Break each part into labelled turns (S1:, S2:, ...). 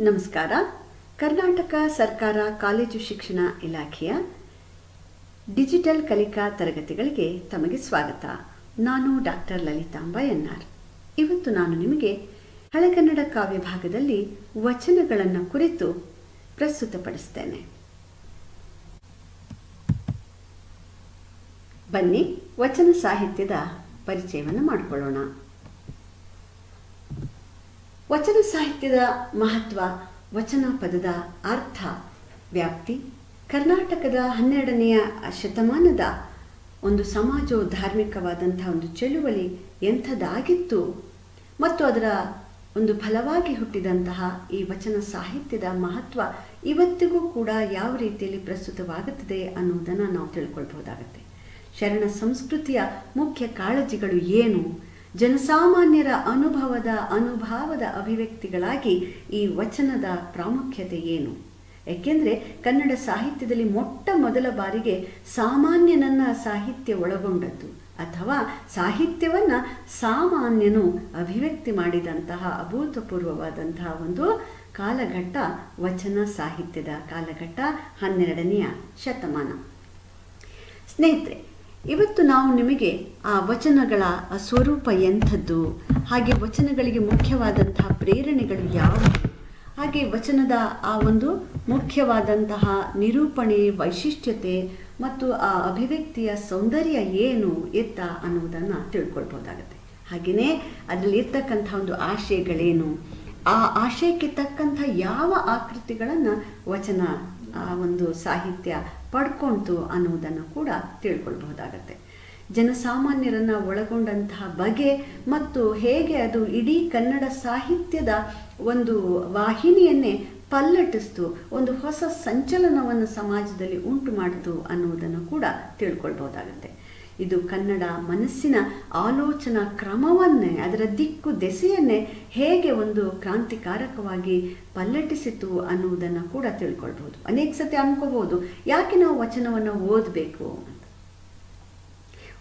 S1: ನಮಸ್ಕಾರ. ಕರ್ನಾಟಕ ಸರ್ಕಾರ ಕಾಲೇಜು ಶಿಕ್ಷಣ ಇಲಾಖೆಯ ಡಿಜಿಟಲ್ ಕಲಿಕಾ ತರಗತಿಗಳಿಗೆ ತಮಗೆ ಸ್ವಾಗತ. ನಾನು ಡಾಕ್ಟರ್ ಲಲಿತಾಂಬ ಎನ್ಆರ್. ಇವತ್ತು ನಾನು ನಿಮಗೆ ಹಳೆಗನ್ನಡ ಕಾವ್ಯ ಭಾಗದಲ್ಲಿ ವಚನಗಳನ್ನು ಕುರಿತು ಪ್ರಸ್ತುತಪಡಿಸ್ತೇನೆ. ಬನ್ನಿ ವಚನ ಸಾಹಿತ್ಯದ ಪರಿಚಯವನ್ನು ಮಾಡಿಕೊಳ್ಳೋಣ. ವಚನ ಸಾಹಿತ್ಯದ ಮಹತ್ವ, ವಚನ ಪದದ ಅರ್ಥ, ವ್ಯಾಪ್ತಿ, ಕರ್ನಾಟಕದ 12ನೇ ಶತಮಾನದ ಒಂದು ಧಾರ್ಮಿಕವಾದಂಥ ಒಂದು ಚಳುವಳಿ ಎಂಥದ್ದಾಗಿತ್ತು ಮತ್ತು ಅದರ ಒಂದು ಫಲವಾಗಿ ಹುಟ್ಟಿದಂತಹ ಈ ವಚನ ಸಾಹಿತ್ಯದ ಮಹತ್ವ ಇವತ್ತಿಗೂ ಕೂಡ ಯಾವ ರೀತಿಯಲ್ಲಿ ಪ್ರಸ್ತುತವಾಗುತ್ತದೆ ಅನ್ನೋದನ್ನು ನಾವು ತಿಳ್ಕೊಳ್ಬಹುದಾಗತ್ತೆ. ಶರಣ ಸಂಸ್ಕೃತಿಯ ಮುಖ್ಯ ಕಾಳಜಿಗಳು ಏನು, ಜನಸಾಮಾನ್ಯರ ಅನುಭವದ ಅಭಿವ್ಯಕ್ತಿಗಳಾಗಿ ಈ ವಚನದ ಪ್ರಾಮುಖ್ಯತೆ ಏನು? ಏಕೆಂದರೆ ಕನ್ನಡ ಸಾಹಿತ್ಯದಲ್ಲಿ ಮೊಟ್ಟ ಮೊದಲ ಬಾರಿಗೆ ಸಾಮಾನ್ಯನನ್ನ ಸಾಹಿತ್ಯ ಒಳಗೊಂಡದ್ದು ಅಥವಾ ಸಾಹಿತ್ಯವನ್ನು ಸಾಮಾನ್ಯನು ಅಭಿವ್ಯಕ್ತಿ ಮಾಡಿದಂತಹ ಅಭೂತಪೂರ್ವವಾದಂತಹ ಒಂದು ಕಾಲಘಟ್ಟ ವಚನ ಸಾಹಿತ್ಯದ ಕಾಲಘಟ್ಟ, 12ನೇ ಶತಮಾನ. ಸ್ನೇಹಿತರೆ, ಇವತ್ತು ನಾವು ನಿಮಗೆ ಆ ವಚನಗಳ ಸ್ವರೂಪ ಎಂಥದ್ದು, ಹಾಗೆ ವಚನಗಳಿಗೆ ಮುಖ್ಯವಾದಂತಹ ಪ್ರೇರಣೆಗಳು ಯಾವುವು, ಹಾಗೆ ವಚನದ ಆ ಒಂದು ಮುಖ್ಯವಾದಂತಹ ನಿರೂಪಣೆ, ವೈಶಿಷ್ಟ್ಯತೆ ಮತ್ತು ಆ ಅಭಿವ್ಯಕ್ತಿಯ ಸೌಂದರ್ಯ ಏನು ಎತ್ತ ಅನ್ನುವುದನ್ನು ತಿಳ್ಕೊಳ್ಬೋದಾಗತ್ತೆ. ಹಾಗೆಯೇ ಅದರಲ್ಲಿ ಇರ್ತಕ್ಕಂಥ ಒಂದು ಆಶಯಗಳೇನು, ಆ ಆಶಯಕ್ಕೆ ತಕ್ಕಂಥ ಯಾವ ಆಕೃತಿಗಳನ್ನು ವಚನ ಆ ಒಂದು ಸಾಹಿತ್ಯ ಪಡ್ಕೊಳ್ತು ಅನ್ನುವುದನ್ನು ಕೂಡ ತಿಳ್ಕೊಳ್ಬಹುದಾಗತ್ತೆ. ಜನಸಾಮಾನ್ಯರನ್ನು ಒಳಗೊಂಡಂತಹ ಬಗೆ ಮತ್ತು ಹೇಗೆ ಅದು ಇಡೀ ಕನ್ನಡ ಸಾಹಿತ್ಯದ ಒಂದು ವಾಹಿನಿಯನ್ನೇ ಪಲ್ಲಟಿಸ್ತು, ಒಂದು ಹೊಸ ಸಂಚಲನವನ್ನು ಸಮಾಜದಲ್ಲಿ ಉಂಟು ಮಾಡಿತು ಅನ್ನುವುದನ್ನು ಕೂಡ ತಿಳ್ಕೊಳ್ಬಹುದಾಗತ್ತೆ. ಇದು ಕನ್ನಡ ಮನಸ್ಸಿನ ಆಲೋಚನಾ ಕ್ರಮವನ್ನೇ, ಅದರ ದಿಕ್ಕು ದೆಸೆಯನ್ನೇ ಹೇಗೆ ಒಂದು ಕ್ರಾಂತಿಕಾರಕವಾಗಿ ಪಲ್ಲಟಿಸಿತು ಅನ್ನುವುದನ್ನು ಕೂಡ ತಿಳ್ಕೊಳ್ಬಹುದು. ಅನೇಕ ಸತಿ ಅನ್ಕೋಬಹುದು, ಯಾಕೆ ನಾವು ವಚನವನ್ನು ಓದಬೇಕು ಅಂತ.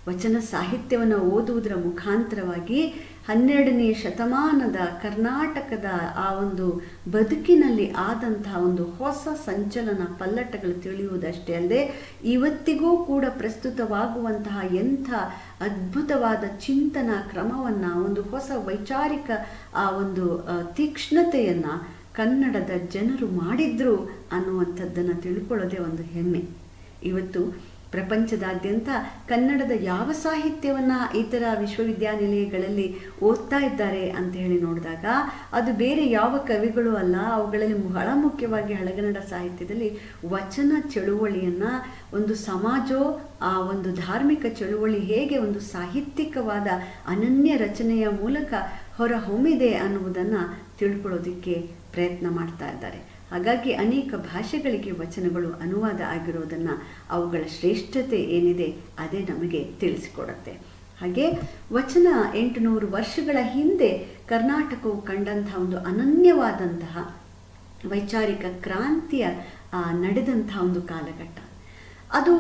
S1: ವಚನ ಸಾಹಿತ್ಯವನ್ನು ಓದುವುದರ ಮುಖಾಂತರವಾಗಿ 12ನೇ ಶತಮಾನದ ಕರ್ನಾಟಕದ ಆ ಒಂದು ಬದುಕಿನಲ್ಲಿ ಆದಂತಹ ಒಂದು ಹೊಸ ಸಂಚಲನ ಪಲ್ಲಟಗಳು ತಿಳಿಯುವುದಷ್ಟೇ ಅಲ್ಲದೆ ಇವತ್ತಿಗೂ ಕೂಡ ಪ್ರಸ್ತುತವಾಗುವಂತಹ ಎಂಥ ಅದ್ಭುತವಾದ ಚಿಂತನ ಕ್ರಮವನ್ನು, ಒಂದು ಹೊಸ ವೈಚಾರಿಕ ಆ ಒಂದು ತೀಕ್ಷ್ಣತೆಯನ್ನು ಕನ್ನಡದ ಜನರು ಮಾಡಿದ್ರು ಅನ್ನುವಂಥದ್ದನ್ನು ತಿಳ್ಕೊಳ್ಳೋದೇ ಒಂದು ಹೆಮ್ಮೆ. ಇವತ್ತು ಪ್ರಪಂಚದಾದ್ಯಂತ ಕನ್ನಡದ ಯಾವ ಸಾಹಿತ್ಯವನ್ನು ಇತರ ವಿಶ್ವವಿದ್ಯಾನಿಲಯಗಳಲ್ಲಿ ಓದ್ತಾ ಇದ್ದಾರೆ ಅಂತ ಹೇಳಿ ನೋಡಿದಾಗ ಅದು ಬೇರೆ ಯಾವ ಕವಿಗಳು ಅಲ್ಲ. ಅವುಗಳಲ್ಲಿ ಬಹಳ ಮುಖ್ಯವಾಗಿ ಹಳೆಗನ್ನಡ ಸಾಹಿತ್ಯದಲ್ಲಿ ವಚನ ಚಳುವಳಿಯನ್ನು, ಒಂದು ಸಮಾಜೋ ಆ ಒಂದು ಧಾರ್ಮಿಕ ಚಳುವಳಿ ಹೇಗೆ ಒಂದು ಸಾಹಿತ್ಯಿಕವಾದ ಅನನ್ಯ ರಚನೆಯ ಮೂಲಕ ಹೊರಹೊಮ್ಮಿದೆ ಅನ್ನುವುದನ್ನು ತಿಳ್ಕೊಳ್ಳೋದಕ್ಕೆ ಪ್ರಯತ್ನ ಮಾಡ್ತಾ ಇದ್ದಾರೆ. ಹಾಗಾಗಿ ಅನೇಕ ಭಾಷೆಗಳಿಗೆ ವಚನಗಳು ಅನುವಾದ ಆಗಿರೋದನ್ನು, ಅವುಗಳ ಶ್ರೇಷ್ಠತೆ ಏನಿದೆ ಅದೇ ನಮಗೆ ತಿಳಿಸಿಕೊಡುತ್ತೆ. ಹಾಗೆ ವಚನ 800 ವರ್ಷಗಳ ಹಿಂದೆ ಕರ್ನಾಟಕವು ಕಂಡಂತಹ ಒಂದು ಅನನ್ಯವಾದಂತಹ ವೈಚಾರಿಕ ಕ್ರಾಂತಿಯ ನಡೆದಂತಹ ಒಂದು ಕಾಲಘಟ್ಟ. ಅದು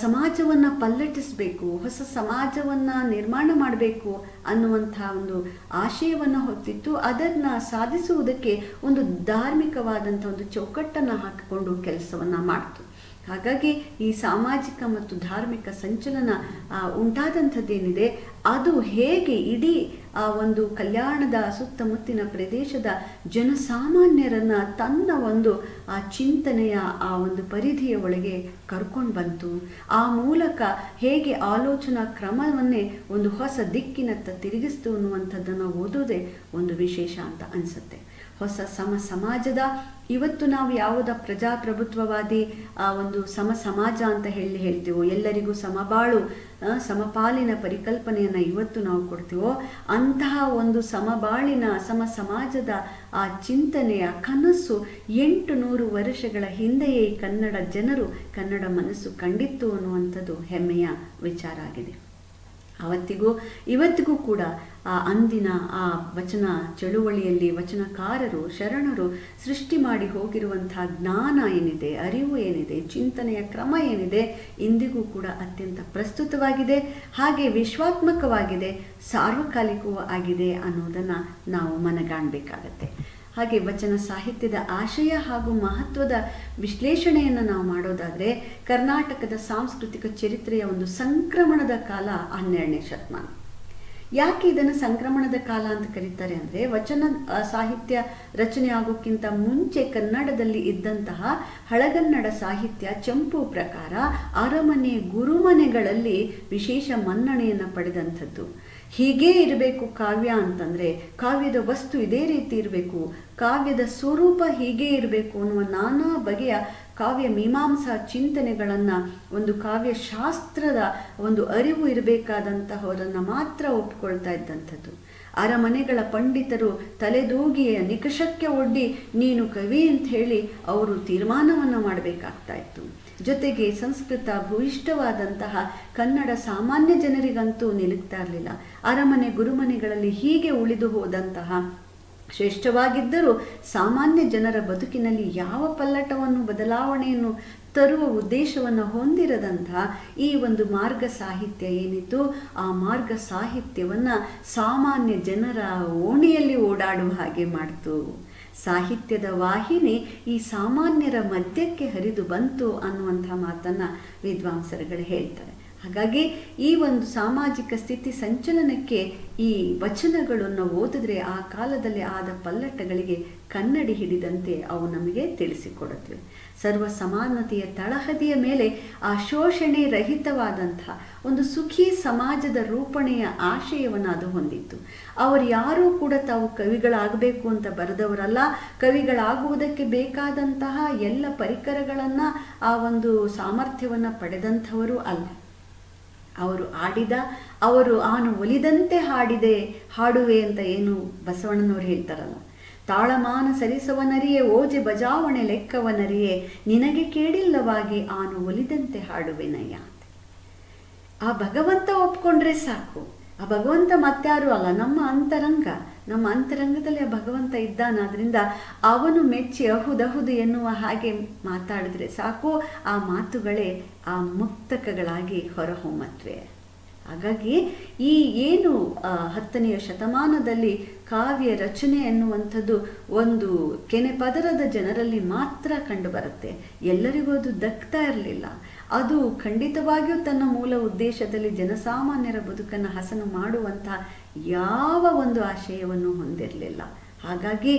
S1: ಸಮಾಜವನ್ನು ಪಲ್ಲಟಿಸಬೇಕು, ಹೊಸ ಸಮಾಜವನ್ನು ನಿರ್ಮಾಣ ಮಾಡಬೇಕು ಅನ್ನುವಂಥ ಒಂದು ಆಶಯವನ್ನು ಹೊತ್ತಿತ್ತು. ಅದನ್ನು ಸಾಧಿಸುವುದಕ್ಕೆ ಒಂದು ಧಾರ್ಮಿಕವಾದಂಥ ಒಂದು ಚೌಕಟ್ಟನ್ನು ಹಾಕಿಕೊಂಡು ಕೆಲಸವನ್ನು ಮಾಡ್ತು. ಹಾಗಾಗಿ ಈ ಸಾಮಾಜಿಕ ಮತ್ತು ಧಾರ್ಮಿಕ ಸಂಚಲನ ಉಂಟಾದಂಥದ್ದೇನಿದೆ ಅದು ಹೇಗೆ ಇಡೀ ಆ ಒಂದು ಕಲ್ಯಾಣದ ಸುತ್ತಮುತ್ತಿನ ಪ್ರದೇಶದ ಜನಸಾಮಾನ್ಯರನ್ನು ತನ್ನ ಒಂದು ಆ ಚಿಂತನೆಯ ಆ ಒಂದು ಪರಿಧಿಯ ಒಳಗೆ ಕರ್ಕೊಂಡು ಬಂತು, ಆ ಮೂಲಕ ಹೇಗೆ ಆಲೋಚನಾ ಕ್ರಮವನ್ನೇ ಒಂದು ಹೊಸ ದಿಕ್ಕಿನತ್ತ ತಿರುಗಿಸ್ತು ಅನ್ನುವಂಥದ್ದನ್ನು ಓದೋದೇ ಒಂದು ವಿಶೇಷ ಅಂತ ಅನಿಸುತ್ತೆ. ಹೊಸ ಸಮಾಜದ ಇವತ್ತು ನಾವು ಯಾವುದ ಪ್ರಜಾಪ್ರಭುತ್ವವಾದಿ ಆ ಒಂದು ಸಮಾಜ ಅಂತ ಹೇಳ್ತೀವೋ, ಎಲ್ಲರಿಗೂ ಸಮಬಾಳು ಸಮಪಾಲಿನ ಪರಿಕಲ್ಪನೆಯನ್ನು ಇವತ್ತು ನಾವು ಕೊಡ್ತೀವೋ, ಅಂತಹ ಒಂದು ಸಮಬಾಳಿನ ಸಮಾಜದ ಆ ಚಿಂತನೆಯ ಕನಸು 800 ವರ್ಷಗಳ ಹಿಂದೆಯೇ ಕನ್ನಡ ಜನರು, ಕನ್ನಡ ಮನಸ್ಸು ಕಂಡಿತ್ತು ಅನ್ನುವಂಥದ್ದು ಹೆಮ್ಮೆಯ ವಿಚಾರ ಆಗಿದೆ. ಇವತ್ತಿಗೂ ಕೂಡ ಆ ಅಂದಿನ ಆ ವಚನ ಚಳುವಳಿಯಲ್ಲಿ ವಚನಕಾರರು, ಶರಣರು ಸೃಷ್ಟಿ ಮಾಡಿ ಹೋಗಿರುವಂತಹ ಜ್ಞಾನ ಏನಿದೆ, ಅರಿವು ಏನಿದೆ, ಚಿಂತನೆಯ ಕ್ರಮ ಏನಿದೆ, ಇಂದಿಗೂ ಕೂಡ ಅತ್ಯಂತ ಪ್ರಸ್ತುತವಾಗಿದೆ, ಹಾಗೆ ವಿಶ್ವಾತ್ಮಕವಾಗಿದೆ, ಸಾರ್ವಕಾಲಿಕವೂ ಆಗಿದೆ ಅನ್ನೋದನ್ನು ನಾವು ಮನಗಾಣಬೇಕಾಗತ್ತೆ. ಹಾಗೆ ವಚನ ಸಾಹಿತ್ಯದ ಆಶಯ ಹಾಗೂ ಮಹತ್ವದ ವಿಶ್ಲೇಷಣೆಯನ್ನು ನಾವು ಮಾಡೋದಾದರೆ ಕರ್ನಾಟಕದ ಸಾಂಸ್ಕೃತಿಕ ಚರಿತ್ರೆಯ ಒಂದು ಸಂಕ್ರಮಣದ ಕಾಲ 12ನೇ ಶತಮಾನ. ಯಾಕೆ ಇದನ್ನು ಸಂಕ್ರಮಣದ ಕಾಲ ಅಂತ ಕರೀತಾರೆ ಅಂದರೆ, ವಚನ ಸಾಹಿತ್ಯ ರಚನೆ ಆಗೋಕ್ಕಿಂತ ಮುಂಚೆ ಕನ್ನಡದಲ್ಲಿ ಇದ್ದಂತಹ ಹಳಗನ್ನಡ ಸಾಹಿತ್ಯ ಚಂಪು ಪ್ರಕಾರ ಅರಮನೆ ಗುರುಮನೆಗಳಲ್ಲಿ ವಿಶೇಷ ಮನ್ನಣೆಯನ್ನು ಪಡೆದಂಥದ್ದು. ಹೀಗೇ ಇರಬೇಕು ಕಾವ್ಯ ಅಂತಂದರೆ, ಕಾವ್ಯದ ವಸ್ತು ಇದೇ ರೀತಿ ಇರಬೇಕು, ಕಾವ್ಯದ ಸ್ವರೂಪ ಹೀಗೇ ಇರಬೇಕು ಅನ್ನುವ ನಾನಾ ಬಗೆಯ ಕಾವ್ಯ ಮೀಮಾಂಸಾ ಚಿಂತನೆಗಳನ್ನು, ಒಂದು ಕಾವ್ಯಶಾಸ್ತ್ರದ ಒಂದು ಅರಿವು ಇರಬೇಕಾದಂತಹವರನ್ನು ಮಾತ್ರ ಒಪ್ಪಿಕೊಳ್ತಾ ಇದ್ದಂಥದ್ದು. ಅರಮನೆಗಳ ಪಂಡಿತರು ತಲೆದೂಗಿಯ ನಿಕಷಕ್ಕೆ ಒಡ್ಡಿ ನೀನು ಕವಿ ಅಂತ ಹೇಳಿ ಅವರು ತೀರ್ಮಾನವನ್ನು ಮಾಡಬೇಕಾಗ್ತಾ ಇತ್ತು. ಜೊತೆಗೆ ಸಂಸ್ಕೃತ ಭೂಯಿಷ್ಠವಾದಂತಹ ಕನ್ನಡ ಸಾಮಾನ್ಯ ಜನರಿಗಂತೂ ನಿಲುಕ್ತಾ ಇರಲಿಲ್ಲ. ಅರಮನೆ ಗುರುಮನೆಗಳಲ್ಲಿ ಹೀಗೆ ಉಳಿದು ಹೋದಂತಹ ಶ್ರೇಷ್ಠವಾಗಿದ್ದರೂ ಸಾಮಾನ್ಯ ಜನರ ಬದುಕಿನಲ್ಲಿ ಯಾವ ಪಲ್ಲಟವನ್ನು ಬದಲಾವಣೆಯನ್ನು ತರುವ ಉದ್ದೇಶವನ್ನು ಹೊಂದಿರದಂತಹ ಈ ಒಂದು ಮಾರ್ಗ ಸಾಹಿತ್ಯ ಏನಿತ್ತು, ಆ ಮಾರ್ಗ ಸಾಹಿತ್ಯವನ್ನು ಸಾಮಾನ್ಯ ಜನರ ಓಣಿಯಲ್ಲಿ ಓಡಾಡುವ ಹಾಗೆ ಮಾಡಿತು. ಸಾಹಿತ್ಯದ ವಾಹಿನಿ ಈ ಸಾಮಾನ್ಯರ ಮಧ್ಯಕ್ಕೆ ಹರಿದು ಬಂತು ಅನ್ನುವಂಥ ಮಾತನ್ನು ವಿದ್ವಾಂಸರುಗಳು ಹೇಳ್ತಾರೆ. ಹಾಗಾಗಿ ಈ ಒಂದು ಸಾಮಾಜಿಕ ಸ್ಥಿತಿ ಸಂಚಲನಕ್ಕೆ ಈ ವಚನಗಳನ್ನು ಓದಿದ್ರೆ ಆ ಕಾಲದಲ್ಲಿ ಆದ ಪಲ್ಲಟಗಳಿಗೆ ಕನ್ನಡಿ ಹಿಡಿದಂತೆ ಅವು ನಮಗೆ ತಿಳಿಸಿಕೊಡುತ್ತವೆ. ಸರ್ವ ಸಮಾನತೆಯ ತಳಹದಿಯ ಮೇಲೆ ಆ ಶೋಷಣೆ ರಹಿತವಾದಂತಹ ಒಂದು ಸುಖಿ ಸಮಾಜದ ರೂಪಣೆಯ ಆಶಯವನ್ನು ಅದು ಹೊಂದಿತ್ತು. ಅವರು ಯಾರೂ ಕೂಡ ತಾವು ಕವಿಗಳಾಗಬೇಕು ಅಂತ ಬರೆದವರಲ್ಲ, ಕವಿಗಳಾಗುವುದಕ್ಕೆ ಬೇಕಾದಂತಹ ಎಲ್ಲ ಪರಿಕರಗಳನ್ನು ಆ ಒಂದು ಸಾಮರ್ಥ್ಯವನ್ನು ಪಡೆದಂಥವರು ಅಲ್ಲ. ಅವರು ಆನು ಒಲಿದಂತೆ ಹಾಡುವೆ ಅಂತ ಏನು ಬಸವಣ್ಣನವರು ಹೇಳ್ತಾರಲ್ಲ, ತಾಳಮಾನ ಸರಿಸವನರಿಯೇ ಓಜೆ ಬಜಾವಣೆ ಲೆಕ್ಕವನರಿಯೇ ನಿನಗೆ ಕೇಳಿಲ್ಲವಾಗಿ ಆನು ಒಲಿದಂತೆ ಹಾಡುವೆನಯ್ಯ. ಆ ಭಗವಂತ ಒಪ್ಕೊಂಡ್ರೆ ಸಾಕು. ಆ ಭಗವಂತ ಮತ್ತಾರೂ ಅಲ್ಲ, ನಮ್ಮ ಅಂತರಂಗದಲ್ಲಿ ಆ ಭಗವಂತ ಇದ್ದಾನಾದ್ರಿಂದ ಅವನು ಮೆಚ್ಚಿ ಅಹುದಹುದು ಎನ್ನುವ ಹಾಗೆ ಮಾತಾಡಿದ್ರೆ ಸಾಕು, ಆ ಮಾತುಗಳೇ ಆ ಮುಕ್ತಕಗಳಾಗಿ ಹೊರಹೊಮ್ಮತ್ವೆ. ಹಾಗಾಗಿ ಈ ಏನು 10ನೇ ಶತಮಾನದಲ್ಲಿ ಕಾವ್ಯ ರಚನೆ ಎನ್ನುವಂಥದ್ದು ಒಂದು ಕೆನೆ ಪದರದ ಜನರಲ್ಲಿ ಮಾತ್ರ ಕಂಡುಬರುತ್ತೆ. ಎಲ್ಲರಿಗೂ ಅದು ದಕ್ತಾ ಇರಲಿಲ್ಲ. ಅದು ಖಂಡಿತವಾಗಿಯೂ ತನ್ನ ಮೂಲ ಉದ್ದೇಶದಲ್ಲಿ ಜನಸಾಮಾನ್ಯರ ಬದುಕನ್ನು ಹಸನು ಮಾಡುವಂಥ ಯಾವ ಒಂದು ಆಶಯವನ್ನು ಹೊಂದಿರಲಿಲ್ಲ. ಹಾಗಾಗಿ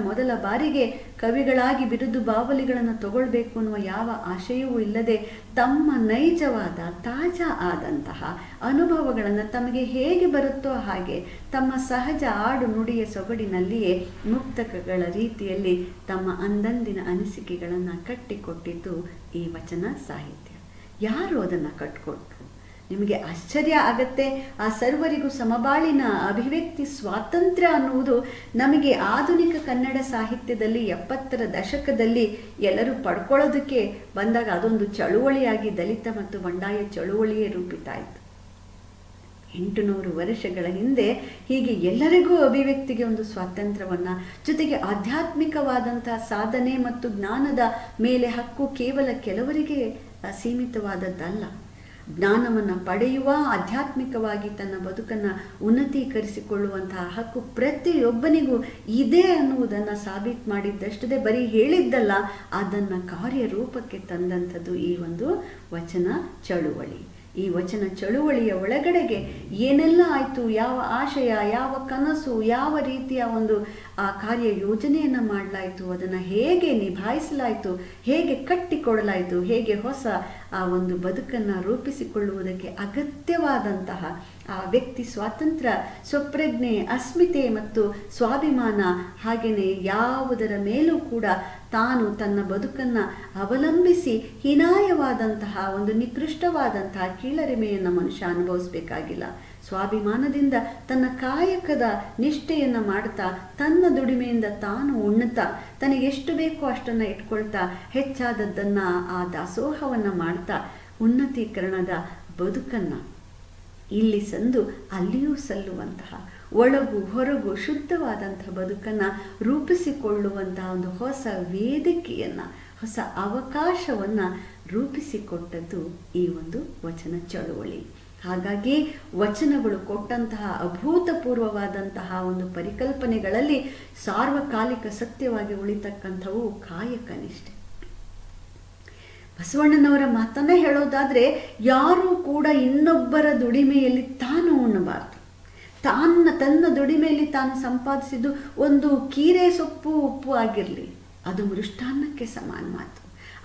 S1: ಮೊದಲ ಬಾರಿಗೆ ಕವಿಗಳಾಗಿ ಬಿರುದು ಬಾವಲಿಗಳನ್ನು ತಗೊಳ್ಬೇಕು ಅನ್ನುವ ಯಾವ ಆಶಯವೂ ಇಲ್ಲದೆ ತಮ್ಮ ನೈಜವಾದ ತಾಜಾ ಆದಂತಹ ಅನುಭವಗಳನ್ನು ತಮಗೆ ಹೇಗೆ ಬರುತ್ತೋ ಹಾಗೆ ತಮ್ಮ ಸಹಜ ಆಡು ನುಡಿಯ ಸೊಗಡಿನಲ್ಲಿಯೇ ಮುಕ್ತಕಗಳ ರೀತಿಯಲ್ಲಿ ತಮ್ಮ ಅಂದಂದಿನ ಅನಿಸಿಕೆಗಳನ್ನು ಕಟ್ಟಿಕೊಟ್ಟಿದ್ದು ಈ ವಚನ ಸಾಹಿತ್ಯ. ಯಾರು ಅದನ್ನು ಕಟ್ಟಿಕೊಟ್ರು? ನಿಮಗೆ ಆಶ್ಚರ್ಯ ಆಗತ್ತೆ. ಆ ಸರ್ವರಿಗೂ ಸಮಬಾಳಿನ ಅಭಿವ್ಯಕ್ತಿ ಸ್ವಾತಂತ್ರ್ಯ ಅನ್ನುವುದು ನಮಗೆ ಆಧುನಿಕ ಕನ್ನಡ ಸಾಹಿತ್ಯದಲ್ಲಿ 70ರ ದಶಕದಲ್ಲಿ ಎಲ್ಲರೂ ಪಡ್ಕೊಳ್ಳೋದಕ್ಕೆ ಬಂದಾಗ ಅದೊಂದು ಚಳುವಳಿಯಾಗಿ ದಲಿತ ಮತ್ತು ಬಂಡಾಯ ಚಳುವಳಿಯೇ ರೂಪಿತಾಯಿತು. 800 ವರ್ಷಗಳ ಹಿಂದೆ ಹೀಗೆ ಎಲ್ಲರಿಗೂ ಅಭಿವ್ಯಕ್ತಿಗೆ ಒಂದು ಸ್ವಾತಂತ್ರ್ಯವನ್ನು, ಜೊತೆಗೆ ಆಧ್ಯಾತ್ಮಿಕವಾದಂತಹ ಸಾಧನೆ ಮತ್ತು ಜ್ಞಾನದ ಮೇಲೆ ಹಕ್ಕು ಕೇವಲ ಕೆಲವರಿಗೆ ಸೀಮಿತವಾದದ್ದಲ್ಲ. ಜ್ಞಾನವನ್ನು ಪಡೆಯುವ, ಆಧ್ಯಾತ್ಮಿಕವಾಗಿ ತನ್ನ ಬದುಕನ್ನು ಉನ್ನತೀಕರಿಸಿಕೊಳ್ಳುವಂತಹ ಹಕ್ಕು ಪ್ರತಿಯೊಬ್ಬನಿಗೂ ಇದೆ ಅನ್ನುವುದನ್ನು ಸಾಬೀತು ಮಾಡಿದ್ದಷ್ಟೇ ಬರೀ ಹೇಳಿದ್ದಲ್ಲ, ಅದನ್ನು ಕಾರ್ಯರೂಪಕ್ಕೆ ತಂದಂಥದ್ದು ಈ ಒಂದು ವಚನ ಚಳುವಳಿ. ಈ ವಚನ ಚಳುವಳಿಯ ಒಳಗಡೆಗೆ ಏನೆಲ್ಲ ಆಯಿತು, ಯಾವ ಆಶಯ, ಯಾವ ಕನಸು, ಯಾವ ರೀತಿಯ ಒಂದು ಆ ಕಾರ್ಯ ಯೋಜನೆಯನ್ನು ಮಾಡಲಾಯಿತು, ಅದನ್ನು ಹೇಗೆ ನಿಭಾಯಿಸಲಾಯಿತು, ಹೇಗೆ ಕಟ್ಟಿಕೊಡಲಾಯಿತು, ಹೇಗೆ ಹೊಸ ಆ ಒಂದು ಬದುಕನ್ನು ರೂಪಿಸಿಕೊಳ್ಳುವುದಕ್ಕೆ ಅಗತ್ಯವಾದಂತಹ ಆ ವ್ಯಕ್ತಿ ಸ್ವಾತಂತ್ರ್ಯ, ಸ್ವಪ್ರಜ್ಞೆ, ಅಸ್ಮಿತೆ ಮತ್ತು ಸ್ವಾಭಿಮಾನ, ಹಾಗೆಯೇ ಯಾವುದರ ಮೇಲೂ ಕೂಡ ತಾನು ತನ್ನ ಬದುಕನ್ನು ಅವಲಂಬಿಸಿ ಹೀನಾಯವಾದಂತಹ ಒಂದು ನಿಕೃಷ್ಟವಾದಂತಹ ಕೀಳರಿಮೆಯನ್ನು ಮನುಷ್ಯ ಅನುಭವಿಸಬೇಕಾಗಿಲ್ಲ. ಸ್ವಾಭಿಮಾನದಿಂದ ತನ್ನ ಕಾಯಕದ ನಿಷ್ಠೆಯನ್ನು ಮಾಡ್ತಾ, ತನ್ನ ದುಡಿಮೆಯಿಂದ ತಾನು ಉಣ್ಣುತ್ತಾ, ತನಗೆಷ್ಟು ಬೇಕೋ ಅಷ್ಟನ್ನು ಇಟ್ಕೊಳ್ತಾ, ಹೆಚ್ಚಾದದ್ದನ್ನು ಆ ದಾಸೋಹವನ್ನು ಮಾಡ್ತಾ ಉನ್ನತೀಕರಣದ ಬದುಕನ್ನು ಇಲ್ಲಿ ಸಂದು ಅಲ್ಲಿಯೂ ಸಲ್ಲುವಂತಹ, ಒಳಗು ಹೊರಗು ಶುದ್ಧವಾದಂತಹ ಬದುಕನ್ನು ರೂಪಿಸಿಕೊಳ್ಳುವಂತಹ ಒಂದು ಹೊಸ ವೇದಿಕೆಯನ್ನು, ಹೊಸ ಅವಕಾಶವನ್ನು ರೂಪಿಸಿಕೊಟ್ಟದ್ದು ಈ ಒಂದು ವಚನ ಚಳುವಳಿ. ಹಾಗಾಗಿ ವಚನಗಳು ಕೊಟ್ಟಂತಹ ಅಭೂತಪೂರ್ವವಾದಂತಹ ಒಂದು ಪರಿಕಲ್ಪನೆಗಳಲ್ಲಿ ಸಾರ್ವಕಾಲಿಕ ಸತ್ಯವಾಗಿ ಉಳಿತಕ್ಕಂಥವು ಕಾಯಕನಿಷ್ಠೆ. ಬಸವಣ್ಣನವರ ಮಾತನ್ನೇ ಹೇಳೋದಾದ್ರೆ, ಯಾರೂ ಕೂಡ ಇನ್ನೊಬ್ಬರ ದುಡಿಮೆಯಲ್ಲಿ ತಾನು ಉಣ್ಣಬಾರ್ದು. ತನ್ನ ದುಡಿಮೆಯಲ್ಲಿ ತಾನು ಸಂಪಾದಿಸಿದ್ದು ಒಂದು ಕೀರೆ ಸೊಪ್ಪು ಉಪ್ಪು ಆಗಿರಲಿ, ಅದು ಮೃಷ್ಟಾನ್ನಕ್ಕೆ ಸಮಾನ ಮಾತು.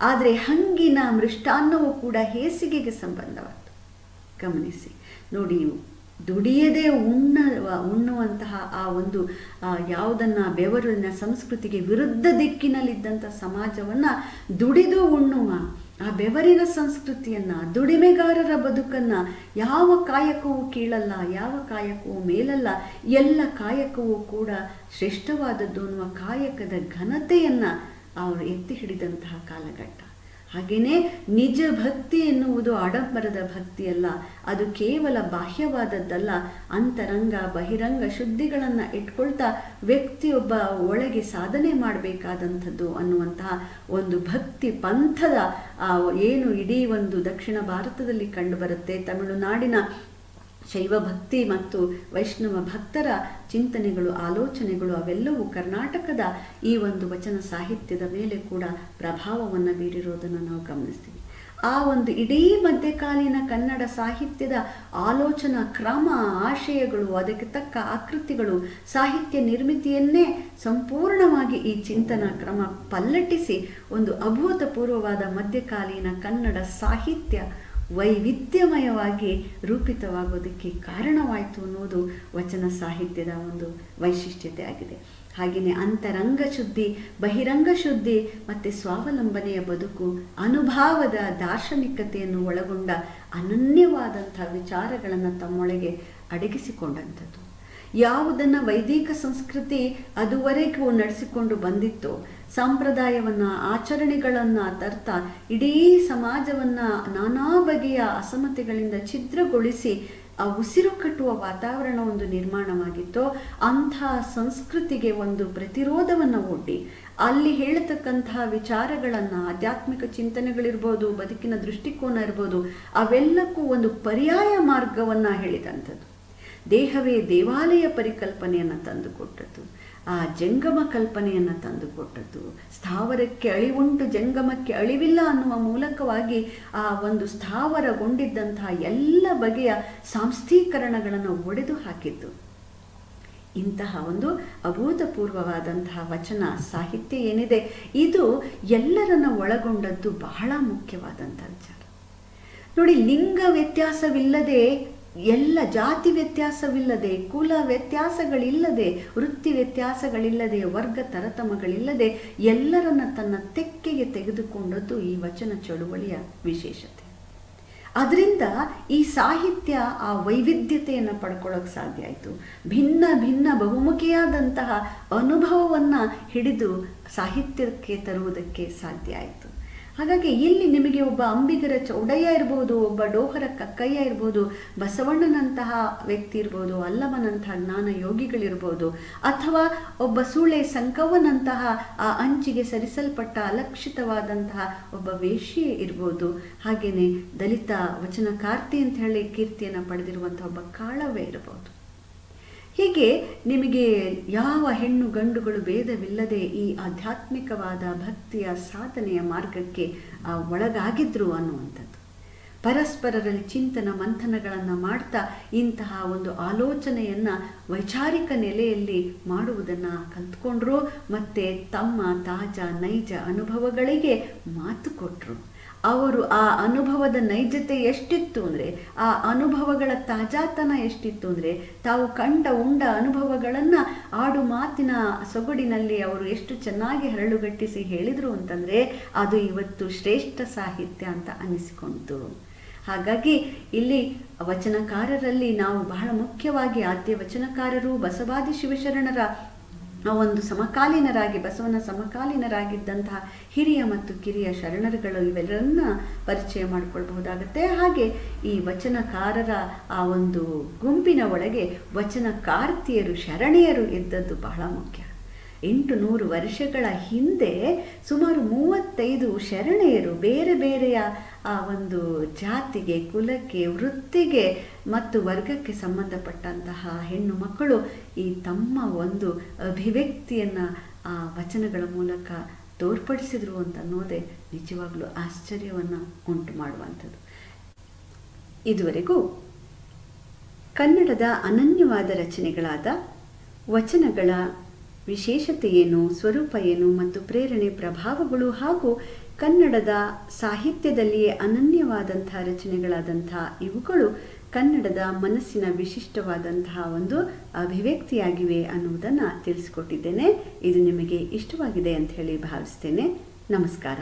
S1: ಆದರೆ ಹಂಗಿನ ಮೃಷ್ಟಾನ್ನವೂ ಕೂಡ ಹೇಸಿಗೆಗೆ ಸಂಬಂಧವಾದ್ದು. ಗಮನಿಸಿ ನೋಡಿ, ದುಡಿಯದೆ ಉಣ್ಣುವಂತಹ ಆ ಒಂದು ಯಾವುದನ್ನ ಬೆವರಿನ ಸಂಸ್ಕೃತಿಗೆ ವಿರುದ್ಧ ದಿಕ್ಕಿನಲ್ಲಿದ್ದಂಥ ಸಮಾಜವನ್ನು ದುಡಿದು ಉಣ್ಣುವ ಆ ಬೆವರಿನ ಸಂಸ್ಕೃತಿಯನ್ನು, ದುಡಿಮೆಗಾರರ ಬದುಕನ್ನು ಯಾವ ಕಾಯಕವೂ ಕೀಳಲ್ಲ, ಯಾವ ಕಾಯಕವೂ ಮೇಲಲ್ಲ, ಎಲ್ಲ ಕಾಯಕವೂ ಕೂಡ ಶ್ರೇಷ್ಠವಾದದ್ದು ಅನ್ನುವ ಕಾಯಕದ ಘನತೆಯನ್ನು ಅವರು ಎತ್ತಿ ಹಿಡಿದಂತಹ ಕಾಲಘಟ್ಟ. ಹಾಗೆಯೇ ನಿಜ ಭಕ್ತಿ ಎನ್ನುವುದು ಆಡಂಬರದ ಭಕ್ತಿಯಲ್ಲ, ಅದು ಕೇವಲ ಬಾಹ್ಯವಾದದ್ದಲ್ಲ. ಅಂತರಂಗ ಬಹಿರಂಗ ಶುದ್ಧಿಗಳನ್ನು ಇಟ್ಕೊಳ್ತಾ ವ್ಯಕ್ತಿಯೊಬ್ಬ ಒಳಗೆ ಸಾಧನೆ ಮಾಡಬೇಕಾದಂಥದ್ದು ಅನ್ನುವಂತಹ ಒಂದು ಭಕ್ತಿ ಪಂಥದ ಏನು ಇಡೀ ಒಂದು ದಕ್ಷಿಣ ಭಾರತದಲ್ಲಿ ಕಂಡುಬರುತ್ತೆ. ತಮಿಳುನಾಡಿನ ಶೈವ ಭಕ್ತಿ ಮತ್ತು ವೈಷ್ಣವ ಭಕ್ತರ ಚಿಂತನೆಗಳು, ಆಲೋಚನೆಗಳು ಅವೆಲ್ಲವೂ ಕರ್ನಾಟಕದ ಈ ಒಂದು ವಚನ ಸಾಹಿತ್ಯದ ಮೇಲೆ ಕೂಡ ಪ್ರಭಾವವನ್ನು ಬೀರಿರೋದನ್ನು ನಾವು ಗಮನಿಸ್ತೀವಿ. ಆ ಒಂದು ಇಡೀ ಮಧ್ಯಕಾಲೀನ ಕನ್ನಡ ಸಾಹಿತ್ಯದ ಆಲೋಚನಾ ಕ್ರಮ, ಆಶಯಗಳು, ಅದಕ್ಕೆ ತಕ್ಕ ಆಕೃತಿಗಳು, ಸಾಹಿತ್ಯ ನಿರ್ಮಿತಿಯನ್ನೇ ಸಂಪೂರ್ಣವಾಗಿ ಈ ಚಿಂತನಾ ಕ್ರಮ ಪಲ್ಲಟಿಸಿ ಒಂದು ಅಭೂತಪೂರ್ವವಾದ ಮಧ್ಯಕಾಲೀನ ಕನ್ನಡ ಸಾಹಿತ್ಯ ವೈವಿಧ್ಯಮಯವಾಗಿ ರೂಪಿತವಾಗೋದಕ್ಕೆ ಕಾರಣವಾಯಿತು ಅನ್ನೋದು ವಚನ ಸಾಹಿತ್ಯದ ಒಂದು ವೈಶಿಷ್ಟ್ಯತೆ ಆಗಿದೆ. ಹಾಗೆಯೇ ಅಂತರಂಗ ಶುದ್ಧಿ, ಬಹಿರಂಗ ಶುದ್ಧಿ ಮತ್ತು ಸ್ವಾವಲಂಬನೆಯ ಬದುಕು, ಅನುಭಾವದ ದಾರ್ಶನಿಕತೆಯನ್ನು ಒಳಗೊಂಡ ಅನನ್ಯವಾದಂಥ ವಿಚಾರಗಳನ್ನು ತಮ್ಮೊಳಗೆ ಅಡಗಿಸಿಕೊಂಡಂಥದ್ದು. ಯಾವುದನ್ನು ವೈದಿಕ ಸಂಸ್ಕೃತಿ ಅದುವರೆಗೂ ನಡೆಸಿಕೊಂಡು ಬಂದಿತ್ತೋ, ಸಂಪ್ರದಾಯವನ್ನು, ಆಚರಣೆಗಳನ್ನು ತರ್ತಾ ಇಡೀ ಸಮಾಜವನ್ನು ನಾನಾ ಬಗೆಯ ಅಸಮತೆಗಳಿಂದ ಛಿದ್ರಗೊಳಿಸಿ ಆ ಉಸಿರು ಕಟ್ಟುವ ವಾತಾವರಣ ಒಂದು ನಿರ್ಮಾಣವಾಗಿತ್ತೋ, ಅಂಥ ಸಂಸ್ಕೃತಿಗೆ ಒಂದು ಪ್ರತಿರೋಧವನ್ನು ಒಡ್ಡಿ ಅಲ್ಲಿ ಹೇಳತಕ್ಕಂತಹ ವಿಚಾರಗಳನ್ನು, ಆಧ್ಯಾತ್ಮಿಕ ಚಿಂತನೆಗಳಿರ್ಬೋದು, ಬದುಕಿನ ದೃಷ್ಟಿಕೋನ ಇರ್ಬೋದು, ಅವೆಲ್ಲಕ್ಕೂ ಒಂದು ಪರ್ಯಾಯ ಮಾರ್ಗವನ್ನು ಹೇಳಿದಂಥದ್ದು. ದೇಹವೇ ದೇವಾಲಯ ಪರಿಕಲ್ಪನೆಯನ್ನು ತಂದುಕೊಟ್ಟದ್ದು, ಆ ಜಂಗಮ ಕಲ್ಪನೆಯನ್ನು ತಂದುಕೊಟ್ಟದ್ದು, ಸ್ಥಾವರಕ್ಕೆ ಅಳಿವುಂಟು ಜಂಗಮಕ್ಕೆ ಅಳಿವಿಲ್ಲ ಅನ್ನುವ ಮೂಲಕವಾಗಿ ಆ ಒಂದು ಸ್ಥಾವರಗೊಂಡಿದ್ದಂತಹ ಎಲ್ಲ ಬಗೆಯ ಸಾಂಸ್ಥೀಕರಣಗಳನ್ನು ಒಡೆದು ಹಾಕಿದ್ದು. ಇಂತಹ ಒಂದು ಅಭೂತಪೂರ್ವವಾದಂತಹ ವಚನ ಸಾಹಿತ್ಯ ಏನಿದೆ, ಇದು ಎಲ್ಲರನ್ನ ಒಳಗೊಂಡದ್ದು ಬಹಳ ಮುಖ್ಯವಾದಂಥ ವಿಚಾರ. ನೋಡಿ, ಲಿಂಗ ವ್ಯತ್ಯಾಸವಿಲ್ಲದೆ, ಎಲ್ಲ ಜಾತಿ ವ್ಯತ್ಯಾಸವಿಲ್ಲದೆ, ಕುಲ ವ್ಯತ್ಯಾಸಗಳಿಲ್ಲದೆ, ವೃತ್ತಿ ವ್ಯತ್ಯಾಸಗಳಿಲ್ಲದೆ, ವರ್ಗ ತರತಮಗಳಿಲ್ಲದೆ ಎಲ್ಲರನ್ನ ತನ್ನ ತೆಕ್ಕೆಗೆ ತೆಗೆದುಕೊಂಡದ್ದು ಈ ವಚನ ಚಳುವಳಿಯ ವಿಶೇಷತೆ. ಅದರಿಂದ ಈ ಸಾಹಿತ್ಯ ಆ ವೈವಿಧ್ಯತೆಯನ್ನು ಪಡ್ಕೊಳ್ಳೋಕೆ ಸಾಧ್ಯ ಆಯಿತು. ಭಿನ್ನ ಭಿನ್ನ ಬಹುಮುಖಿಯಾದಂತಹ ಅನುಭವವನ್ನು ಹಿಡಿದು ಸಾಹಿತ್ಯಕ್ಕೆ ತರುವುದಕ್ಕೆ ಸಾಧ್ಯ ಆಯಿತು. ಹಾಗಾಗಿ ಇಲ್ಲಿ ನಿಮಗೆ ಒಬ್ಬ ಅಂಬಿಗರ ಚೌಡಯ್ಯ ಇರ್ಬೋದು, ಒಬ್ಬ ಡೋಹರ ಕಕ್ಕಯ್ಯ ಇರ್ಬೋದು, ಬಸವಣ್ಣನಂತಹ ವ್ಯಕ್ತಿ ಇರ್ಬೋದು, ಅಲ್ಲಮನಂತಹ ಜ್ಞಾನ ಯೋಗಿಗಳಿರ್ಬೋದು, ಅಥವಾ ಒಬ್ಬ ಸೂಳೆ ಸಂಕವನಂತಹ ಆ ಅಂಚಿಗೆ ಸರಿಸಲ್ಪಟ್ಟ ಅಲಕ್ಷಿತವಾದಂತಹ ಒಬ್ಬ ವೇಶ್ಯೆ ಇರ್ಬೋದು, ಹಾಗೆಯೇ ದಲಿತ ವಚನಕಾರ್ತಿ ಅಂತ ಹೇಳಿ ಕೀರ್ತಿಯನ್ನು ಪಡೆದಿರುವಂತಹ ಒಬ್ಬ ಕಾಳವೇ ಇರಬಹುದು. ಹೀಗೆ ನಿಮಗೆ ಯಾವ ಹೆಣ್ಣು ಗಂಡುಗಳು ಭೇದವಿಲ್ಲದೆ ಈ ಆಧ್ಯಾತ್ಮಿಕವಾದ ಭಕ್ತಿಯ ಸಾಧನೆಯ ಮಾರ್ಗಕ್ಕೆ ಒಳಗಾಗಿದ್ರು ಅನ್ನುವಂಥದ್ದು. ಪರಸ್ಪರರಲ್ಲಿ ಚಿಂತನ ಮಂಥನಗಳನ್ನು ಮಾಡ್ತಾ ಇಂತಹ ಒಂದು ಆಲೋಚನೆಯನ್ನು ವೈಚಾರಿಕ ನೆಲೆಯಲ್ಲಿ ಮಾಡುವುದನ್ನು ಕಲ್ತ್ಕೊಂಡ್ರು. ಮತ್ತು ತಮ್ಮ ತಾಜಾ ನೈಜ ಅನುಭವಗಳಿಗೆ ಮಾತು ಕೊಟ್ಟರು. ಅವರು ಆ ಅನುಭವದ ನೈಜತೆ ಎಷ್ಟಿತ್ತು ಅಂದರೆ, ಆ ಅನುಭವಗಳ ತಾಜಾತನ ಎಷ್ಟಿತ್ತು ಅಂದರೆ, ತಾವು ಕಂಡ ಉಂಡ ಅನುಭವಗಳನ್ನು ಆಡು ಮಾತಿನ ಸೊಗಡಿನಲ್ಲಿ ಅವರು ಎಷ್ಟು ಚೆನ್ನಾಗಿ ಹರಳುಗಟ್ಟಿಸಿ ಹೇಳಿದರು ಅಂತಂದರೆ, ಅದು ಇವತ್ತು ಶ್ರೇಷ್ಠ ಸಾಹಿತ್ಯ ಅಂತ ಅನಿಸಿಕೊಂಡಿತು. ಹಾಗಾಗಿ ಇಲ್ಲಿ ವಚನಕಾರರಲ್ಲಿ ನಾವು ಬಹಳ ಮುಖ್ಯವಾಗಿ ಆದ್ಯ ವಚನಕಾರರು ಬಸವಾದಿ ಶಿವಶರಣರ ಒಂದು ಸಮಕಾಲೀನರಾಗಿ, ಬಸವನ ಸಮಕಾಲೀನರಾಗಿದ್ದಂತಹ ಹಿರಿಯ ಮತ್ತು ಕಿರಿಯ ಶರಣರುಗಳು ಇವೆಲ್ಲರನ್ನ ಪರಿಚಯ ಮಾಡಿಕೊಳ್ಬಹುದಾಗುತ್ತೆ. ಹಾಗೆ ಈ ವಚನಕಾರರ ಆ ಒಂದು ಗುಂಪಿನ ಒಳಗೆ ವಚನಕಾರ್ತಿಯರು, ಶರಣೆಯರು ಇದ್ದದ್ದು ಬಹಳ ಮುಖ್ಯ. 800 ವರ್ಷಗಳ ಹಿಂದೆ ಸುಮಾರು 35 ಶರಣೆಯರು ಬೇರೆ ಬೇರೆಯ ಆ ಒಂದು ಜಾತಿಗೆ, ಕುಲಕ್ಕೆ, ವೃತ್ತಿಗೆ ಮತ್ತು ವರ್ಗಕ್ಕೆ ಸಂಬಂಧಪಟ್ಟಂತಹ ಹೆಣ್ಣು ಮಕ್ಕಳು ಈ ತಮ್ಮ ಒಂದು ಅಭಿವ್ಯಕ್ತಿಯನ್ನು ಆ ವಚನಗಳ ಮೂಲಕ ತೋರ್ಪಡಿಸಿದ್ರು ಅಂತ ಅನ್ನೋದೇ ನಿಜವಾಗ್ಲೂ ಆಶ್ಚರ್ಯವನ್ನು ಉಂಟು ಮಾಡುವಂಥದ್ದು. ಇದುವರೆಗೂ ಕನ್ನಡದ ಅನನ್ಯವಾದ ರಚನೆಗಳಾದ ವಚನಗಳ ವಿಶೇಷತೆ ಏನು, ಸ್ವರೂಪ ಏನು ಮತ್ತು ಪ್ರೇರಣೆ, ಪ್ರಭಾವಗಳು ಹಾಗೂ ಕನ್ನಡದ ಸಾಹಿತ್ಯದಲ್ಲಿಯೇ ಅನನ್ಯವಾದಂಥ ರಚನೆಗಳಾದಂಥ ಇವುಗಳು ಕನ್ನಡದ ಮನಸ್ಸಿನ ವಿಶಿಷ್ಟವಾದಂತಹ ಒಂದು ಅಭಿವ್ಯಕ್ತಿಯಾಗಿವೆ ಅನ್ನುವುದನ್ನು ತಿಳಿಸಿಕೊಟ್ಟಿದ್ದೇನೆ. ಇದು ನಿಮಗೆ ಇಷ್ಟವಾಗಿದೆ ಅಂತ ಹೇಳಿ ಭಾವಿಸ್ತೇನೆ. ನಮಸ್ಕಾರ.